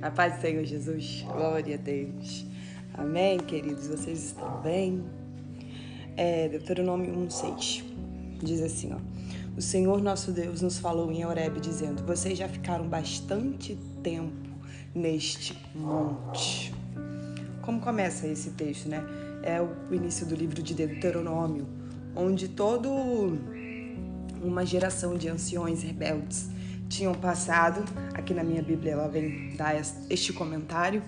A paz do Senhor Jesus, glória a Deus. Amém, queridos, vocês estão bem? Deuteronômio 1:6 diz assim, ó: o Senhor nosso Deus nos falou em Horebe dizendo: vocês já ficaram bastante tempo neste monte. Como começa esse texto, né? É o início do livro de Deuteronômio, onde toda uma geração de anciões rebeldes tinham passado. Aqui na minha Bíblia ela vem dar este comentário,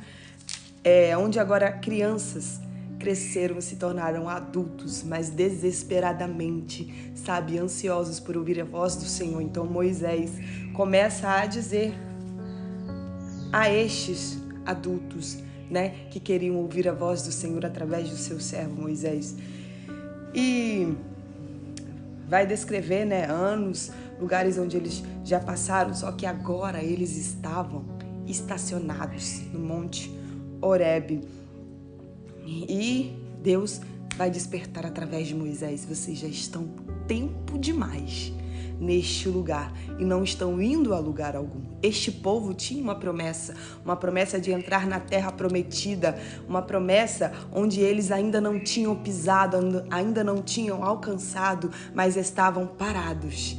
onde agora crianças cresceram e se tornaram adultos, mas desesperadamente, ansiosos por ouvir a voz do Senhor. Então Moisés começa a dizer a estes adultos, que queriam ouvir a voz do Senhor através do seu servo Moisés, e vai descrever, anos, lugares onde eles já passaram, só que agora eles estavam estacionados no Monte Horebe. E Deus vai despertar através de Moisés: vocês já estão tempo demais neste lugar e não estão indo a lugar algum. Este povo tinha uma promessa de entrar na terra prometida, uma promessa onde eles ainda não tinham pisado, ainda não tinham alcançado, mas estavam parados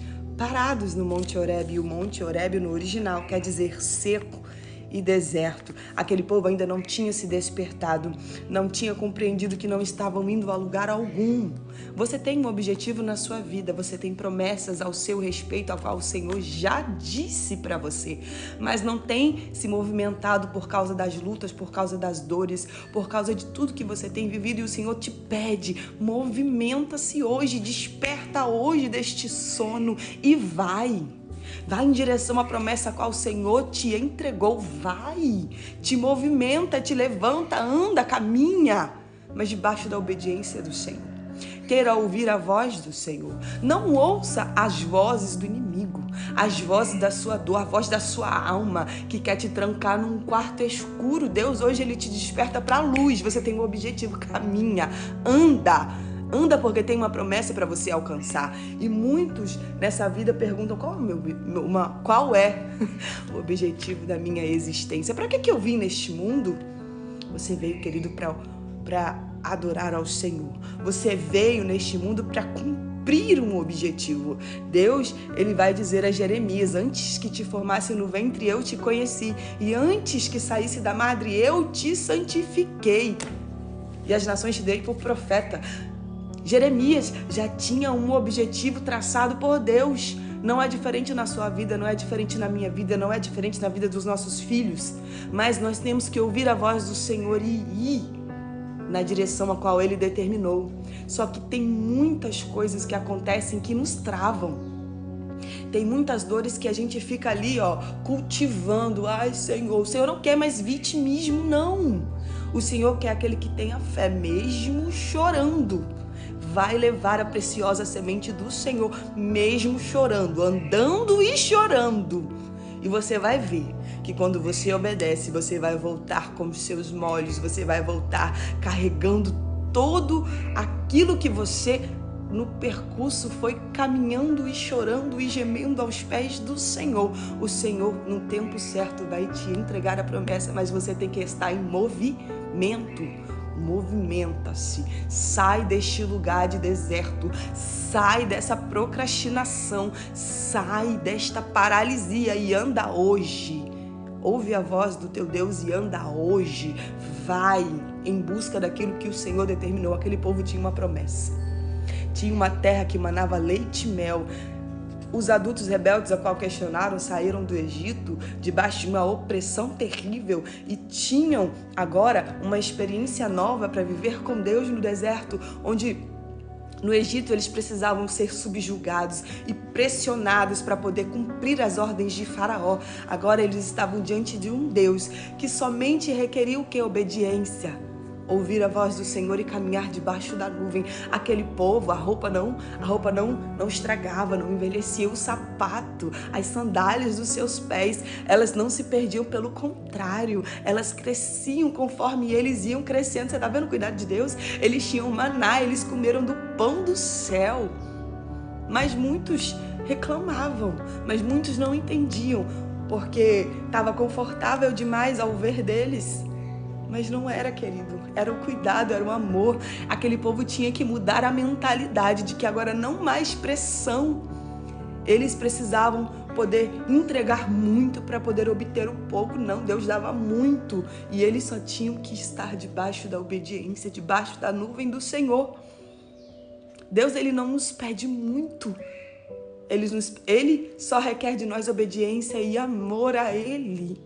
no Monte Horebe. E o Monte Horebe no original quer dizer seco e deserto. Aquele povo ainda não tinha se despertado, não tinha compreendido que não estavam indo a lugar algum. Você tem um objetivo na sua vida, você tem promessas ao seu respeito, a qual o Senhor já disse para você, mas não tem se movimentado por causa das lutas, por causa das dores, por causa de tudo que você tem vivido. E o Senhor te pede: movimenta-se hoje, desperta hoje deste sono e vai em direção à promessa a qual o Senhor te entregou. Vai, te movimenta, te levanta, anda, caminha, mas debaixo da obediência do Senhor. Queira ouvir a voz do Senhor. Não ouça as vozes do inimigo, as vozes da sua dor, a voz da sua alma que quer te trancar num quarto escuro. Deus hoje ele te desperta para a luz. Você tem um objetivo, caminha, anda, porque tem uma promessa para você alcançar. E muitos nessa vida perguntam: qual é o objetivo da minha existência? Para que eu vim neste mundo? Você veio, querido, para adorar ao Senhor. Você veio neste mundo para cumprir um objetivo. Deus, ele vai dizer a Jeremias: antes que te formasse no ventre, eu te conheci. E antes que saísse da madre, eu te santifiquei. E as nações te dei por profeta. Jeremias já tinha um objetivo traçado por Deus. Não é diferente na sua vida, não é diferente na minha vida, não é diferente na vida dos nossos filhos. Mas nós temos que ouvir a voz do Senhor e ir na direção a qual Ele determinou. Só que tem muitas coisas que acontecem que nos travam. Tem muitas dores que a gente fica ali, cultivando. Ai, Senhor, o Senhor não quer mais vitimismo, não. O Senhor quer aquele que tenha fé, mesmo chorando. Vai levar a preciosa semente do Senhor, mesmo chorando, andando e chorando. E você vai ver que quando você obedece, você vai voltar com os seus molhos, você vai voltar carregando todo aquilo que você no percurso foi caminhando e chorando e gemendo aos pés do Senhor. O Senhor, no tempo certo, vai te entregar a promessa, mas você tem que estar em movimento. Movimenta-se, sai deste lugar de deserto, sai dessa procrastinação, sai desta paralisia e anda hoje. Ouve a voz do teu Deus e anda hoje. Vai em busca daquilo que o Senhor determinou. Aquele povo tinha uma promessa, tinha uma terra que manava leite e mel. Os adultos rebeldes a qual questionaram saíram do Egito debaixo de uma opressão terrível e tinham agora uma experiência nova para viver com Deus no deserto, onde no Egito eles precisavam ser subjugados e pressionados para poder cumprir as ordens de Faraó. Agora eles estavam diante de um Deus que somente requeria o que? Obediência. Ouvir a voz do Senhor e caminhar debaixo da nuvem. Aquele povo, a roupa não estragava, não envelhecia. O sapato, as sandálias dos seus pés, elas não se perdiam, pelo contrário, elas cresciam conforme eles iam crescendo. Você está vendo o cuidado de Deus? Eles tinham maná, eles comeram do pão do céu. Mas muitos reclamavam, mas muitos não entendiam. porque estava confortável demais ao ver deles. Mas não era, querido, era o cuidado, era o amor. Aquele povo tinha que mudar a mentalidade de que agora não mais pressão. Eles precisavam poder entregar muito para poder obter o pouco. Não, Deus dava muito. E eles só tinham que estar debaixo da obediência, debaixo da nuvem do Senhor. Deus, Ele não nos pede muito. Ele só requer de nós obediência e amor a Ele.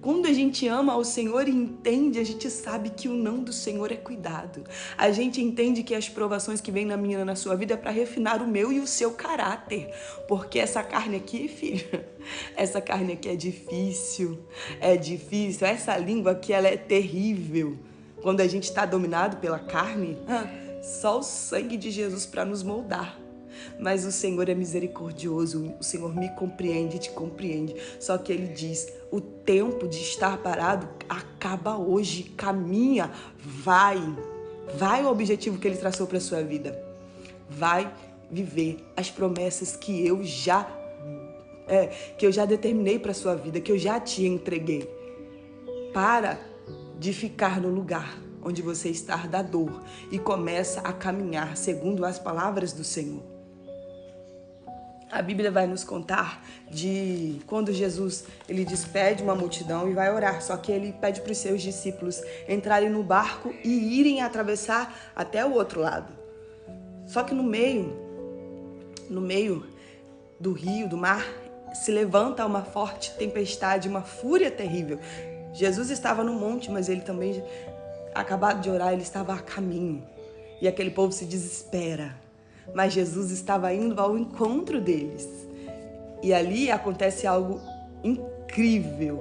Quando a gente ama ao Senhor e entende, a gente sabe que o não do Senhor é cuidado. A gente entende que as provações que vêm na minha e na sua vida é para refinar o meu e o seu caráter. Porque essa carne aqui, filha, essa carne aqui é difícil. Essa língua aqui, ela é terrível. Quando a gente está dominado pela carne, só o sangue de Jesus para nos moldar. Mas o Senhor é misericordioso, o Senhor me compreende e te compreende. Só que Ele diz, o tempo de estar parado acaba hoje, caminha, vai o objetivo que Ele traçou para a sua vida. Vai viver as promessas que eu já determinei para a sua vida, que eu já te entreguei. Para de ficar no lugar onde você está da dor e começa a caminhar segundo as palavras do Senhor. A Bíblia vai nos contar de quando Jesus ele despede uma multidão e vai orar. Só que ele pede para os seus discípulos entrarem no barco e irem atravessar até o outro lado. Só que no meio do rio, do mar, se levanta uma forte tempestade, uma fúria terrível. Jesus estava no monte, mas ele também, acabado de orar, ele estava a caminho. E aquele povo se desespera. Mas Jesus estava indo ao encontro deles. E ali acontece algo incrível.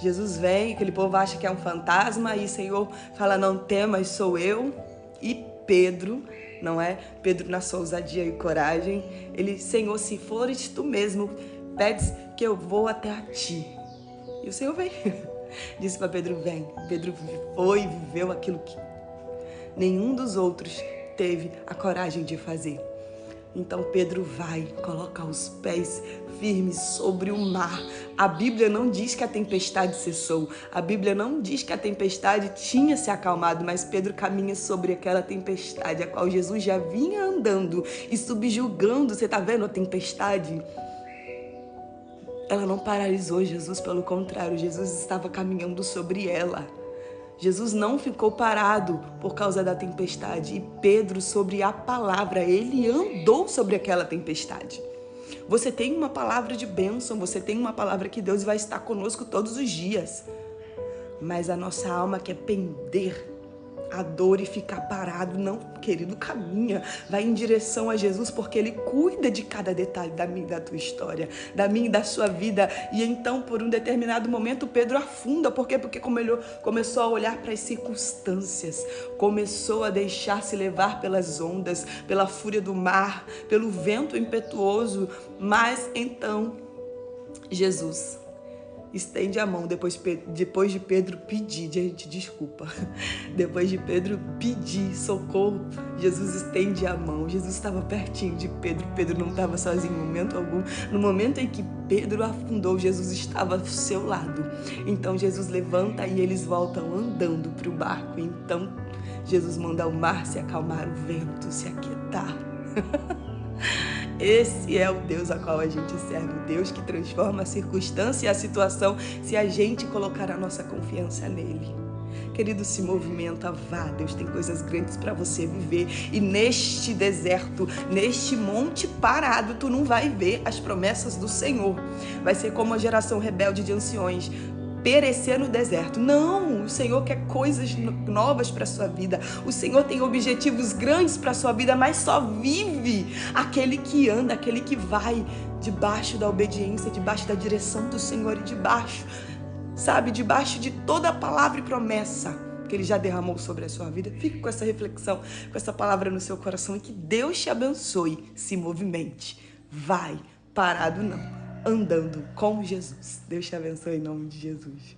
Jesus vem, aquele povo acha que é um fantasma, e o Senhor fala, não temas, sou eu. E Pedro, não é? Pedro na sua ousadia e coragem, ele, Senhor, se fores tu mesmo, pedes que eu vou até a ti. E o Senhor vem. Disse para Pedro, vem. Pedro foi e viveu aquilo que nenhum dos outros teve a coragem de fazer. Então Pedro vai, coloca os pés firmes sobre o mar. A Bíblia não diz que a tempestade cessou. A Bíblia não diz que a tempestade tinha se acalmado, mas Pedro caminha sobre aquela tempestade, a qual Jesus já vinha andando e subjugando. Você está vendo a tempestade? Ela não paralisou Jesus, pelo contrário, Jesus estava caminhando sobre ela. Jesus não ficou parado por causa da tempestade. E Pedro, sobre a palavra, ele andou sobre aquela tempestade. Você tem uma palavra de bênção, você tem uma palavra que Deus vai estar conosco todos os dias. Mas a nossa alma quer pender a dor e ficar parado. Não, querido, caminha, vai em direção a Jesus, porque Ele cuida de cada detalhe da minha e da tua história, da minha e da sua vida. E então, por um determinado momento, Pedro afunda. Por quê? Porque começou a olhar para as circunstâncias, começou a deixar-se levar pelas ondas, pela fúria do mar, pelo vento impetuoso. Mas então, Jesus estende a mão depois de Pedro pedir, gente, desculpa. Depois de Pedro pedir socorro, Jesus estende a mão. Jesus estava pertinho de Pedro. Pedro não estava sozinho em momento algum. No momento em que Pedro afundou, Jesus estava ao seu lado. Então Jesus levanta e eles voltam andando para o barco. Então Jesus manda o mar se acalmar, o vento se aquietar. Esse é o Deus a qual a gente serve, o Deus que transforma a circunstância e a situação se a gente colocar a nossa confiança nele. Querido, se movimenta, vá, Deus tem coisas grandes para você viver. E neste deserto, neste monte parado, tu não vai ver as promessas do Senhor. Vai ser como a geração rebelde de anciões, perecer no deserto. Não, o Senhor quer coisas novas para a sua vida. O Senhor tem objetivos grandes para a sua vida, mas só vive aquele que anda, aquele que vai debaixo da obediência, debaixo da direção do Senhor e debaixo de toda a palavra e promessa que Ele já derramou sobre a sua vida. Fique com essa reflexão, com essa palavra no seu coração e que Deus te abençoe. Se movimente, vai, parado não, andando com Jesus. Deus te abençoe em nome de Jesus.